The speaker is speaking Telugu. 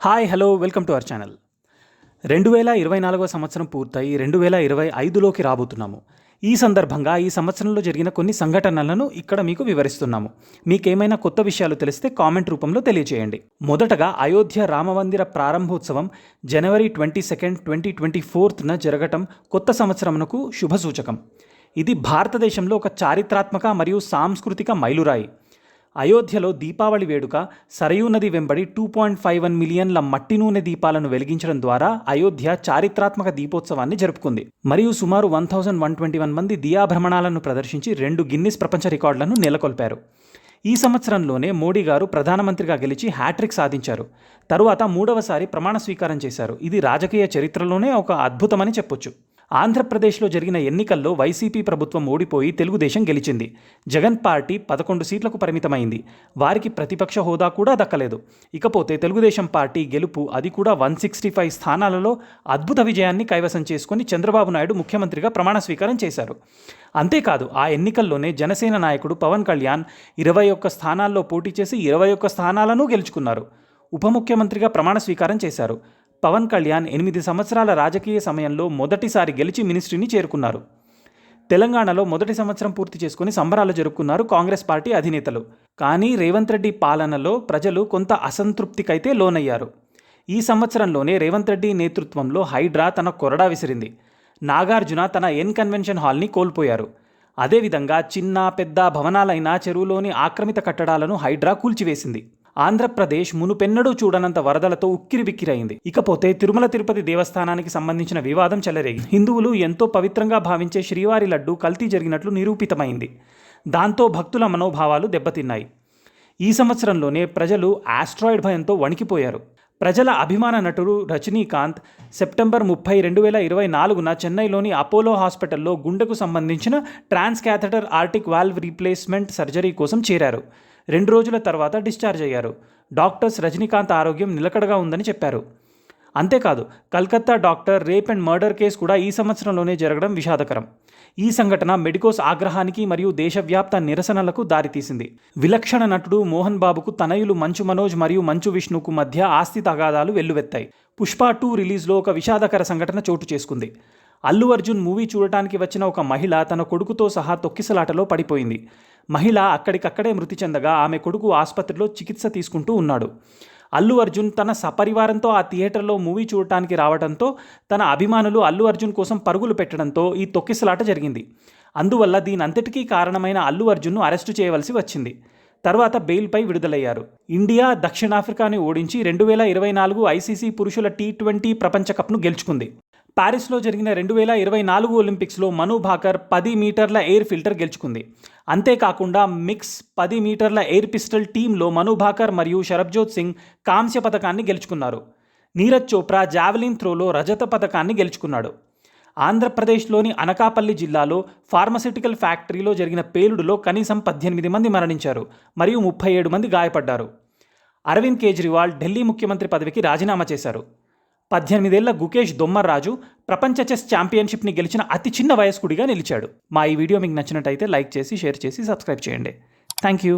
Hi hello welcome to our channel. 2024వ సంవత్సరం పూర్తయి 2025లోకి రాబోతున్నాము. ఈ సందర్భంగా ఈ సంవత్సరంలో జరిగిన కొన్ని సంఘటనలను ఇక్కడ మీకు వివరిస్తున్నాము. మీకేమైనా కొత్త విషయాలు తెలిస్తే కామెంట్ రూపంలో తెలియజేయండి. మొదటగా అయోధ్య రామమందిర ప్రారంభోత్సవం జనవరి 22, 2024న జరగటం కొత్త సంవత్సరమునకు శుభసూచకం. ఇది భారతదేశంలో ఒక చారిత్రాత్మక మరియు సాంస్కృతిక మైలురాయి. అయోధ్యలో దీపావళి వేడుక సరయూ నది వెంబడి 2.51 మిలియన్ల మట్టి నూనె దీపాలను వెలిగించడం ద్వారా అయోధ్య చారిత్రాత్మక దీపోత్సవాన్ని జరుపుకుంది. మరియు సుమారు 1121 మంది దియాభ్రమణాలను ప్రదర్శించి 2 గిన్నిస్ ప్రపంచ రికార్డులను నెలకొల్పారు. ఈ సంవత్సరంలోనే మోడీ గారు ప్రధానమంత్రిగా గెలిచి హ్యాట్రిక్ సాధించారు. తరువాత 3వసారి ప్రమాణ స్వీకారం చేశారు. ఇది రాజకీయ చరిత్రలోనే ఒక అద్భుతమని చెప్పొచ్చు. ఆంధ్రప్రదేశ్లో జరిగిన ఎన్నికల్లో వైసీపీ ప్రభుత్వం ఓడిపోయి తెలుగుదేశం గెలిచింది. జగన్ పార్టీ 11 సీట్లకు పరిమితమైంది. వారికి ప్రతిపక్ష హోదా కూడా దక్కలేదు. ఇకపోతే తెలుగుదేశం పార్టీ గెలుపు, అది కూడా 165 స్థానాలలో అద్భుత విజయాన్ని కైవసం చేసుకుని చంద్రబాబు నాయుడు ముఖ్యమంత్రిగా ప్రమాణ స్వీకారం చేశారు. అంతేకాదు, ఆ ఎన్నికల్లోనే జనసేన నాయకుడు పవన్ కళ్యాణ్ 21 స్థానాల్లో పోటీ చేసి 21 స్థానాలను గెలుచుకున్నారు. ఉప ముఖ్యమంత్రిగా ప్రమాణ స్వీకారం చేశారు. పవన్ కళ్యాణ్ 8 సంవత్సరాల రాజకీయ సమయంలో మొదటిసారి గెలిచి మినిస్ట్రీని చేరుకున్నారు. తెలంగాణలో మొదటి సంవత్సరం పూర్తి చేసుకుని సంబరాలు జరుపుకున్నారు కాంగ్రెస్ పార్టీ అధినేతలు. కానీ రేవంత్ రెడ్డి పాలనలో ప్రజలు కొంత అసంతృప్తికైతే లోనయ్యారు. ఈ సంవత్సరంలోనే రేవంత్ రెడ్డి నేతృత్వంలో హైడ్రా తన కొరడా విసిరింది. నాగార్జున తన కన్వెన్షన్ హాల్ని కోల్పోయారు. అదేవిధంగా చిన్న పెద్ద భవనాలైన చెరువులోని ఆక్రమిత కట్టడాలను హైడ్రా కూల్చివేసింది. ఆంధ్రప్రదేశ్ మునుపెన్నడూ చూడనంత వరదలతో ఉక్కిరిబిక్కిరైంది. ఇకపోతే తిరుమల తిరుపతి దేవస్థానానికి సంబంధించిన వివాదం చెలరేగింది. హిందువులు ఎంతో పవిత్రంగా భావించే శ్రీవారి లడ్డు కల్తీ జరిగినట్లు నిరూపితమైంది. దాంతో భక్తుల మనోభావాలు దెబ్బతిన్నాయి. ఈ సంవత్సరంలోనే ప్రజలు ఆస్ట్రాయిడ్ భయంతో వణికిపోయారు. ప్రజల అభిమాన నటుడు రజనీకాంత్ సెప్టెంబర్ 30, 2024న చెన్నైలోని అపోలో హాస్పిటల్లో గుండెకు సంబంధించిన ట్రాన్స్కాథెటర్ ఆర్టిక్ వాల్వ్ రీప్లేస్మెంట్ సర్జరీ కోసం చేరారు. 2 రోజుల తర్వాత డిశ్చార్జ్ అయ్యారు. డాక్టర్స్ రజనీకాంత్ ఆరోగ్యం నిలకడగా ఉందని చెప్పారు. అంతేకాదు, Calcutta doctor rape and murder case కూడా ఈ సంవత్సరంలోనే జరగడం విషాదకరం. ఈ సంఘటన మెడికోస్ ఆగ్రహానికి మరియు దేశవ్యాప్త నిరసనలకు దారితీసింది. విలక్షణ నటుడు మోహన్ బాబుకు తనయులు మంచు మనోజ్ మరియు మంచు విష్ణుకు మధ్య ఆస్తి తగాదాలు వెల్లువెత్తాయి. పుష్ప 2 రిలీజ్లో ఒక విషాదకర సంఘటన చోటు చేసుకుంది. అల్లు అర్జున్ మూవీ చూడటానికి వచ్చిన ఒక మహిళ తన కొడుకుతో సహా తొక్కిసలాటలో పడిపోయింది. మహిళ అక్కడికక్కడే మృతి చెందగా ఆమె కొడుకు ఆసుపత్రిలో చికిత్స తీసుకుంటూ ఉన్నాడు. అల్లు అర్జున్ తన సపరివారంతో ఆ థియేటర్లో మూవీ చూడటానికి రావడంతో తన అభిమానులు అల్లు అర్జున్ కోసం పరుగులు పెట్టడంతో ఈ తొక్కిసలాట జరిగింది. అందువల్ల దీనంతటికీ కారణమైన అల్లు అర్జున్ను అరెస్టు చేయవలసి వచ్చింది. తర్వాత బెయిల్పై విడుదలయ్యారు. ఇండియా దక్షిణాఫ్రికాని ఓడించి 2024 ఐసీసీ పురుషుల T20 ప్రపంచ కప్ను గెలుచుకుంది. పారిస్లో జరిగిన 2024 ఒలింపిక్స్లో మను భాకర్ 10 మీటర్ల ఎయిర్ ఫిల్టర్ గెలుచుకుంది. అంతేకాకుండా మిక్స్ 10 మీటర్ల ఎయిర్ పిస్టల్ టీంలో మను భాకర్ మరియు శరబ్జోత్ సింగ్ కాంస్య పథకాన్ని గెలుచుకున్నారు. నీరజ్ చోప్రా జావెలిన్ త్రోలో రజత పథకాన్ని గెలుచుకున్నాడు. ఆంధ్రప్రదేశ్లోని అనకాపల్లి జిల్లాలో ఫార్మస్యూటికల్ ఫ్యాక్టరీలో జరిగిన పేలుడులో కనీసం 18 మంది మరణించారు మరియు 37 మంది గాయపడ్డారు. అరవింద్ కేజ్రీవాల్ ఢిల్లీ ముఖ్యమంత్రి పదవికి రాజీనామా చేశారు. 18 ఏళ్ల గుకేష్ దొమ్మర్రాజు ప్రపంచ చెస్ ఛాంపియన్షిప్ని గెలిచిన అతి చిన్న వయస్కుడిగా నిలిచాడు. మా ఈ వీడియో మీకు నచ్చినట్టయితే లైక్ చేసి, షేర్ చేసి, సబ్స్క్రైబ్ చేయండి. Thank you.